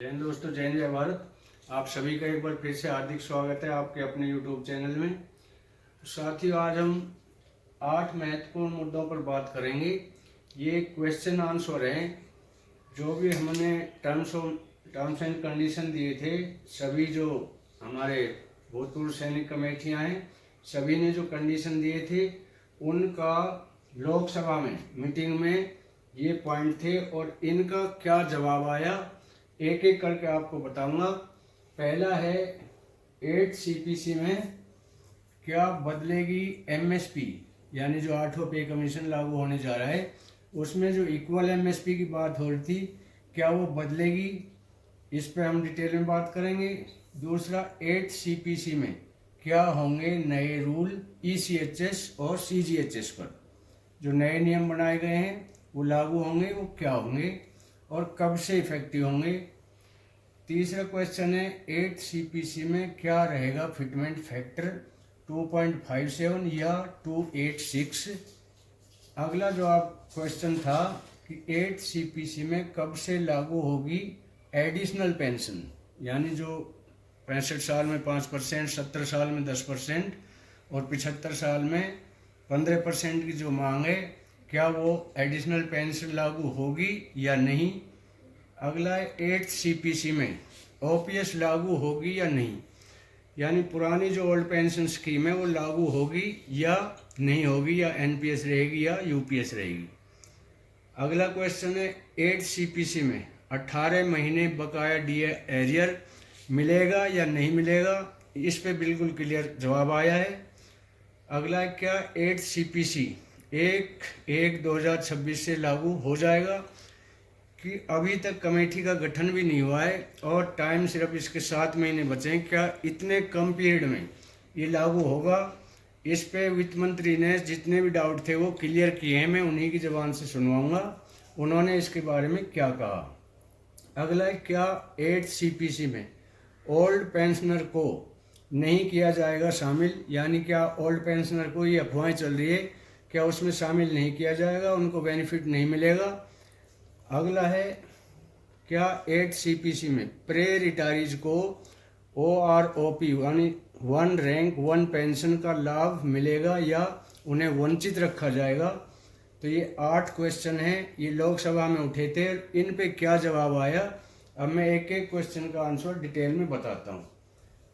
जय हिंद दोस्तों, जय हिंद जय भारत। आप सभी का एक बार फिर से हार्दिक स्वागत है आपके अपने YouTube चैनल में। साथियों, आज हम 8 महत्वपूर्ण मुद्दों पर बात करेंगे। ये क्वेश्चन आंसर हैं जो भी हमने टर्म्स एंड कंडीशन दिए थे। सभी जो हमारे भूतपूर्व सैनिक कमेटियां हैं, सभी ने जो कंडीशन दिए थे उनका लोकसभा में मीटिंग में ये पॉइंट थे और इनका क्या जवाब आया एक एक करके आपको बताऊंगा। पहला है 8 CPC में क्या बदलेगी MSP, यानी जो 8वां पे कमीशन लागू होने जा रहा है उसमें जो इक्वल MSP की बात हो रही थी, क्या वो बदलेगी, इस पे हम डिटेल में बात करेंगे। दूसरा 8 CPC में क्या होंगे नए रूल ECHS और CGHS पर, जो नए नियम बनाए गए हैं वो लागू होंगे, वो क्या होंगे और कब से इफेक्टिव होंगे। तीसरा क्वेश्चन है 8 CPC में क्या रहेगा फिटमेंट फैक्टर 2.57 या 286। अगला जो आप क्वेश्चन था कि 8 CPC में कब से लागू होगी एडिशनल पेंशन, यानी जो 65 साल में 5%, 70 साल में 10% और 75 साल में 15% की जो मांग है, क्या वो एडिशनल पेंशन लागू होगी या नहीं। अगला है 8 CPC में OPS लागू होगी या नहीं, यानी पुरानी जो ओल्ड पेंशन स्कीम है वो लागू होगी या नहीं होगी, या NPS रहेगी या UPS रहेगी। अगला क्वेश्चन है 8 CPC में 18 महीने बकाया DA एरियर मिलेगा या नहीं मिलेगा, इस पे बिल्कुल क्लियर जवाब आया है। अगला क्या 8 CPC 1/1/2026 से लागू हो जाएगा कि अभी तक कमेटी का गठन भी नहीं हुआ है और टाइम सिर्फ इसके 7 महीने बचे हैं, क्या इतने कम पीरियड में ये लागू होगा। इस पे वित्त मंत्री ने जितने भी डाउट थे वो क्लियर किए हैं, मैं उन्हीं की ज़बान से सुनवाऊंगा उन्होंने इसके बारे में क्या कहा। अगला है क्या 8 CPC में ओल्ड पेंशनर को नहीं किया जाएगा शामिल, यानी क्या ओल्ड पेंशनर को, ये अफवाहें चल रही है, क्या उसमें शामिल नहीं किया जाएगा, उनको बेनिफिट नहीं मिलेगा। अगला है क्या 8 CPC में प्रे रिटायरीज को OROP यानी 1 रैंक 1 पेंशन का लाभ मिलेगा या उन्हें वंचित रखा जाएगा। तो ये 8 क्वेश्चन हैं, ये लोकसभा में उठे थे, इन पे क्या जवाब आया अब मैं एक एक क्वेश्चन का आंसर डिटेल में बताता हूँ।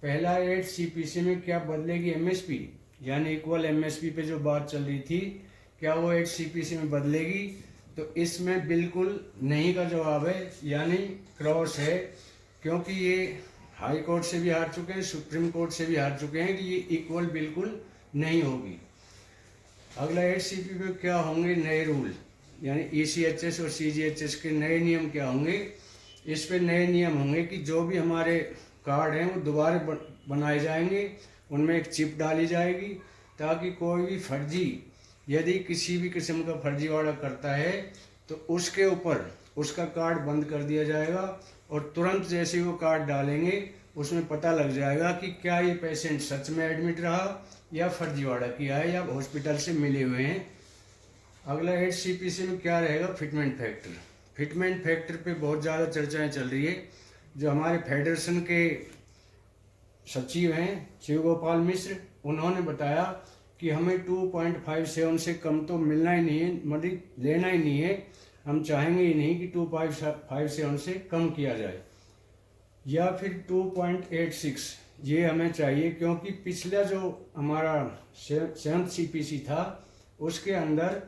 पहला 8 CPC में क्या बदलेगी MSP, यानी इक्वल MSP पे जो बात चल रही थी, क्या वो 8 CPC में बदलेगी, तो इसमें बिल्कुल नहीं का जवाब है, यानी क्रॉस है, क्योंकि ये हाई कोर्ट से भी हार चुके हैं, सुप्रीम कोर्ट से भी हार चुके हैं कि ये इक्वल बिल्कुल नहीं होगी। अगला 8 CPC में क्या होंगे नए रूल, यानी ECHS और CGHS के नए नियम क्या होंगे। इस पे नए नियम होंगे कि जो भी हमारे कार्ड हैं वो दोबारा बनाए जाएंगे, उनमें एक चिप डाली जाएगी ताकि कोई भी फर्जी, यदि किसी भी किस्म का फर्जीवाड़ा करता है तो उसके ऊपर उसका कार्ड बंद कर दिया जाएगा और तुरंत जैसे वो कार्ड डालेंगे उसमें पता लग जाएगा कि क्या ये पेशेंट सच में एडमिट रहा या फर्जीवाड़ा किया है या हॉस्पिटल से मिले हुए हैं। अगला 8 CPC में क्या रहेगा फिटमेंट फैक्टर। फिटमेंट फैक्टर पे बहुत ज़्यादा चर्चाएं चल रही है। जो हमारे फेडरेशन के सचिव हैं शिव गोपाल मिश्र, उन्होंने बताया कि हमें 2.57 से कम तो मिलना ही नहीं है, मतलब लेना ही नहीं है, हम चाहेंगे ही नहीं कि 2.57 से कम किया जाए, या फिर 2.86 ये हमें चाहिए, क्योंकि पिछला जो हमारा 7th CPC था उसके अंदर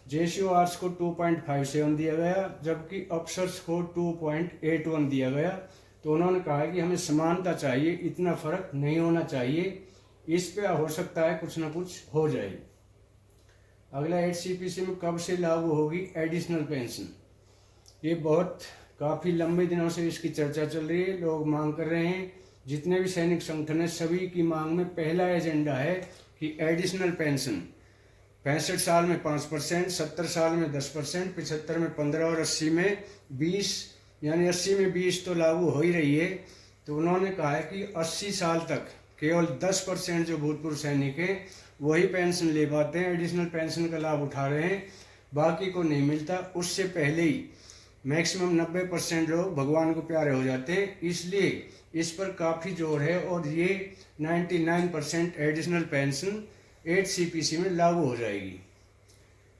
JCORs को 2.57 दिया गया जबकि अफसर्स को 2.81 दिया गया। तो उन्होंने कहा कि हमें समानता चाहिए, इतना फर्क नहीं होना चाहिए, इस पे हो सकता है कुछ ना कुछ हो जाए। अगला 8 CPC में कब से लागू होगी एडिशनल पेंशन। ये बहुत काफ़ी लंबे दिनों से इसकी चर्चा चल रही है, लोग मांग कर रहे हैं, जितने भी सैनिक संगठन है सभी की मांग में पहला एजेंडा है कि एडिशनल पेंशन 65 साल में 5%, 70 साल में 10%, 75 में 15 और 80 में 20, यानी 80 में 20 तो लागू हो ही रही है। तो उन्होंने कहा है कि 80 साल तक केवल 10% जो भूतपूर्व सैनिक हैं वही पेंशन ले पाते हैं, एडिशनल पेंशन का लाभ उठा रहे हैं, बाकी को नहीं मिलता। उससे पहले ही मैक्सिमम 90% लोग भगवान को प्यारे हो जाते हैं, इसलिए इस पर काफ़ी जोर है। और ये 99% एडिशनल पेंशन 8 CPC में लागू हो जाएगी।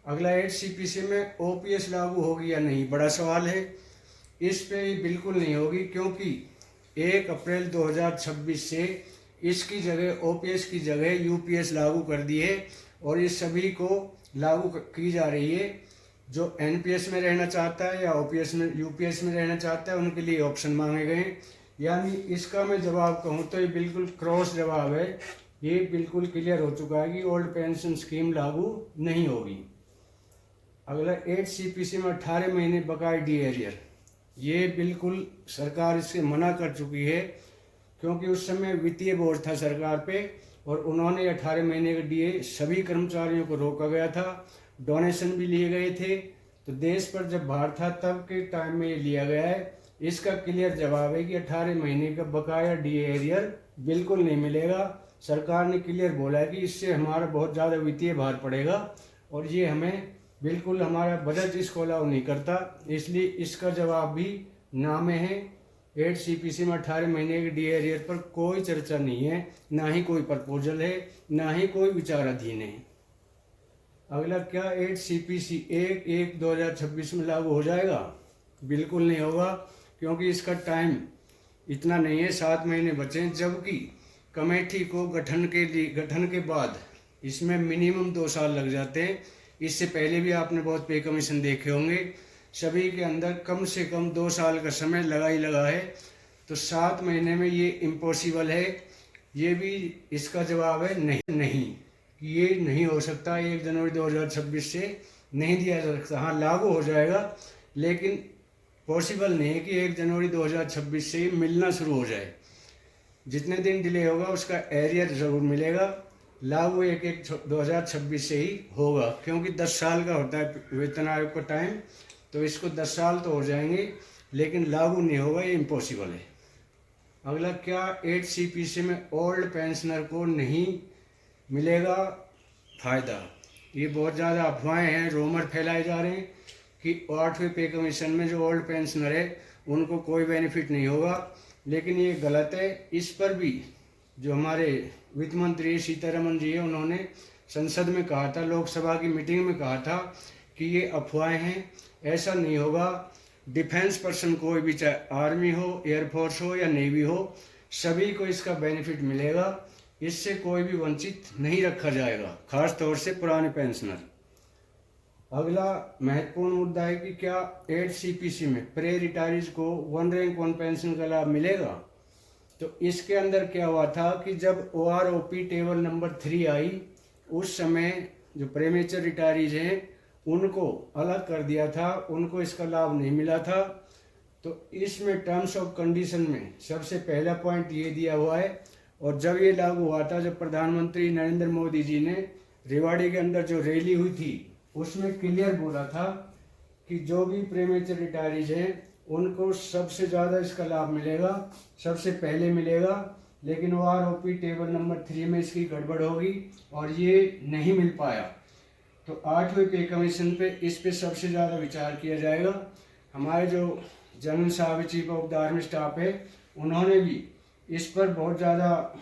अगला 8 CPC में OPS लागू होगी या नहीं, बड़ा सवाल है। इस पे बिल्कुल नहीं होगी, क्योंकि 1 अप्रैल 2026 से इसकी जगह OPS की जगह UPS लागू कर दी है, और ये सभी को लागू की जा रही है। जो NPS में रहना चाहता है या OPS में UPS में रहना चाहता है, उनके लिए ऑप्शन मांगे गए हैं। यानी इसका मैं जवाब कहूँ तो ये बिल्कुल क्रॉस जवाब है। ये बिल्कुल क्लियर हो चुका है कि ओल्ड पेंशन स्कीम लागू नहीं होगी। अगला 8 CPC में 18 महीने बकाया डी एरियर, ये बिल्कुल सरकार इससे मना कर चुकी है, क्योंकि उस समय वित्तीय बोझ था सरकार पे, और उन्होंने 18 महीने का डीए सभी कर्मचारियों को रोका गया था। डोनेशन भी लिए गए थे, तो देश पर जब भार था तब के टाइम में ये लिया गया है। इसका क्लियर जवाब है कि 18 महीने का बकाया डीए एरियर बिल्कुल नहीं मिलेगा। सरकार ने क्लियर बोला है कि इससे हमारा बहुत ज़्यादा वित्तीय भार पड़ेगा, और ये हमें बिल्कुल हमारा बजट इसको अलाउ नहीं करता, इसलिए इसका जवाब भी ना में है। 8 CPC में 18 महीने के डी एरियर पर कोई चर्चा नहीं है, ना ही कोई प्रपोजल है, ना ही कोई विचाराधीन है। अगला, क्या 8 CPC 1/1/2026 में लागू हो जाएगा? बिल्कुल नहीं होगा, क्योंकि इसका टाइम इतना नहीं है, 7 महीने बचे हैं। जबकि कमेटी को गठन के बाद इसमें मिनिमम 2 साल लग जाते हैं। इससे पहले भी आपने बहुत पे कमीशन देखे होंगे, सभी के अंदर कम से कम 2 साल का समय लगा ही लगा है। तो 7 महीने में ये इम्पॉसिबल है। ये भी इसका जवाब है नहीं, ये नहीं हो सकता। 1 जनवरी 2026 से नहीं दिया जा सकता। हाँ, लागू हो जाएगा, लेकिन पॉसिबल नहीं है कि 1 जनवरी 2026 से ही मिलना शुरू हो जाए। जितने दिन डिले होगा उसका एरियर ज़रूर मिलेगा। लागू 1/1/2026 से ही होगा, क्योंकि 10 साल का होता है वेतन आयोग का टाइम, तो इसको 10 साल तो हो जाएंगे, लेकिन लागू नहीं होगा, ये इम्पॉसिबल है। अगला, क्या 8 CPC में ओल्ड पेंशनर को नहीं मिलेगा फ़ायदा? ये बहुत ज़्यादा अफवाहें हैं, रूमर फैलाए जा रहे हैं कि 8वें पे कमीशन में जो ओल्ड पेंशनर है उनको कोई बेनिफिट नहीं होगा, लेकिन ये गलत है। इस पर भी जो हमारे वित्त मंत्री सीतारमण जी है, उन्होंने संसद में कहा था, लोकसभा की मीटिंग में कहा था कि ये अफवाहें हैं, ऐसा नहीं होगा। डिफेंस पर्सन कोई भी, चाहे आर्मी हो, एयरफोर्स हो या नेवी हो, सभी को इसका बेनिफिट मिलेगा। इससे कोई भी वंचित नहीं रखा जाएगा, खास तौर से पुराने पेंशनर। अगला महत्वपूर्ण मुद्दा है कि क्या 8 CPC में प्रे रिटायरीज को 1 रैंक 1 पेंशन का लाभ मिलेगा? तो इसके अंदर क्या हुआ था कि जब OROP टेबल नंबर 3 आई, उस समय जो प्रेमेचर रिटायरीज हैं उनको अलग कर दिया था, उनको इसका लाभ नहीं मिला था। तो इसमें टर्म्स ऑफ कंडीशन में सबसे पहला पॉइंट ये दिया हुआ है, और जब ये लागू हुआ था, जब प्रधानमंत्री नरेंद्र मोदी जी ने रेवाड़ी के अंदर जो रैली हुई थी, उसमें क्लियर बोला था कि जो भी प्रेमेचर रिटायरीज हैं उनको सबसे ज़्यादा इसका लाभ मिलेगा, सबसे पहले मिलेगा। लेकिन OROP टेबल नंबर 3 में इसकी गड़बड़ होगी और ये नहीं मिल पाया। तो 8वें पे कमीशन पे इस पे सबसे ज़्यादा विचार किया जाएगा। हमारे जो जनरल साहब chief of the army staff है, उन्होंने भी इस पर बहुत ज़्यादा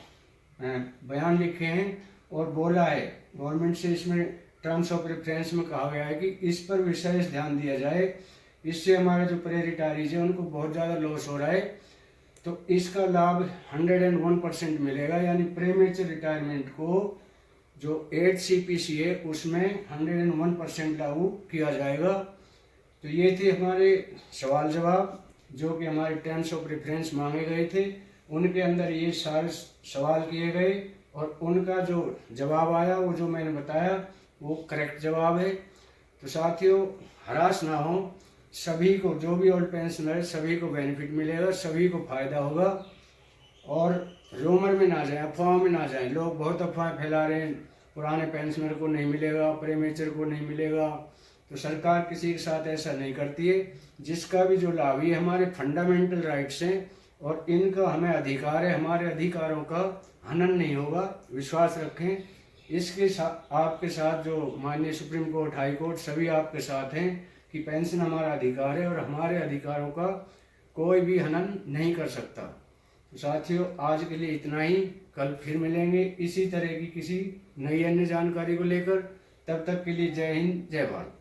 बयान लिखे हैं और बोला है गवर्नमेंट से। इसमें टर्म्स ऑफ रेफरेंस में कहा गया है कि इस पर विशेष ध्यान दिया जाए, इससे हमारे जो प्रे रिटायरीज हैं उनको बहुत ज़्यादा लॉस हो रहा है। तो इसका लाभ 101% मिलेगा, यानी प्रीमेच्योर रिटायरमेंट को जो 8 CPC है उसमें 101% लागू किया जाएगा। तो ये थे हमारे सवाल जवाब, जो कि हमारे टर्म्स ऑफ रेफरेंस मांगे गए थे। उनके अंदर ये सारे सवाल किए गए और उनका जो जवाब आया, वो जो मैंने बताया, वो करेक्ट जवाब है। तो साथियों, हरास ना हो, सभी को, जो भी ओल्ड पेंशनर है सभी को बेनिफिट मिलेगा, सभी को फ़ायदा होगा। और रूमर में ना जाएं, अफवाहों में ना जाएं। लोग बहुत अफवाहें फैला रहे हैं, पुराने पेंशनर को नहीं मिलेगा, प्रीमेच्योर को नहीं मिलेगा। तो सरकार किसी के साथ ऐसा नहीं करती है। जिसका भी जो लाभ, ये हमारे फंडामेंटल राइट्स हैं और इनका हमें अधिकार है, हमारे अधिकारों का हनन नहीं होगा, विश्वास रखें। इसके साथ आपके साथ जो माननीय सुप्रीम कोर्ट, हाई कोर्ट, सभी आपके साथ हैं। कि पेंशन हमारा अधिकार है और हमारे अधिकारों का कोई भी हनन नहीं कर सकता। तो साथियों, आज के लिए इतना ही। कल फिर मिलेंगे इसी तरह की किसी नई अन्य जानकारी को लेकर। तब तक के लिए जय हिंद, जय भारत।